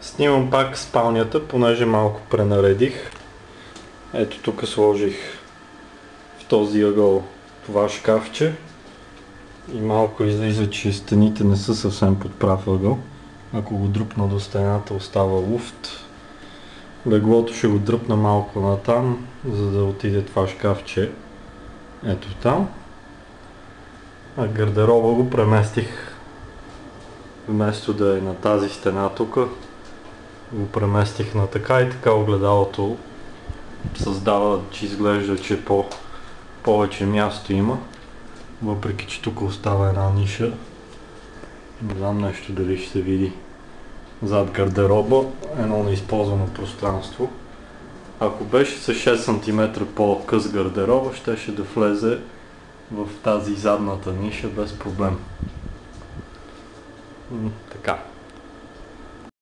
Снимам пак спалнята, понеже малко пренаредих. Ето тук сложих в този ъгъл това шкафче и малко излиза, че стените не са съвсем под прав ъгъл. Ако го дръпна до стената, остава луфт. Леглото ще го дръпна малко натам, за да отиде това шкафче ето там. А гардероба го преместих, вместо да е на тази стена тук, го преместих на така и така огледалото създава, че изглежда, че повече място има, въпреки че тук остава една ниша. Не знам нещо дали ще се види зад гардероба, едно неизползвано пространство. Ако беше с 6 см по-къс гардероба, щеше да влезе в тази задната ниша без проблем. Така.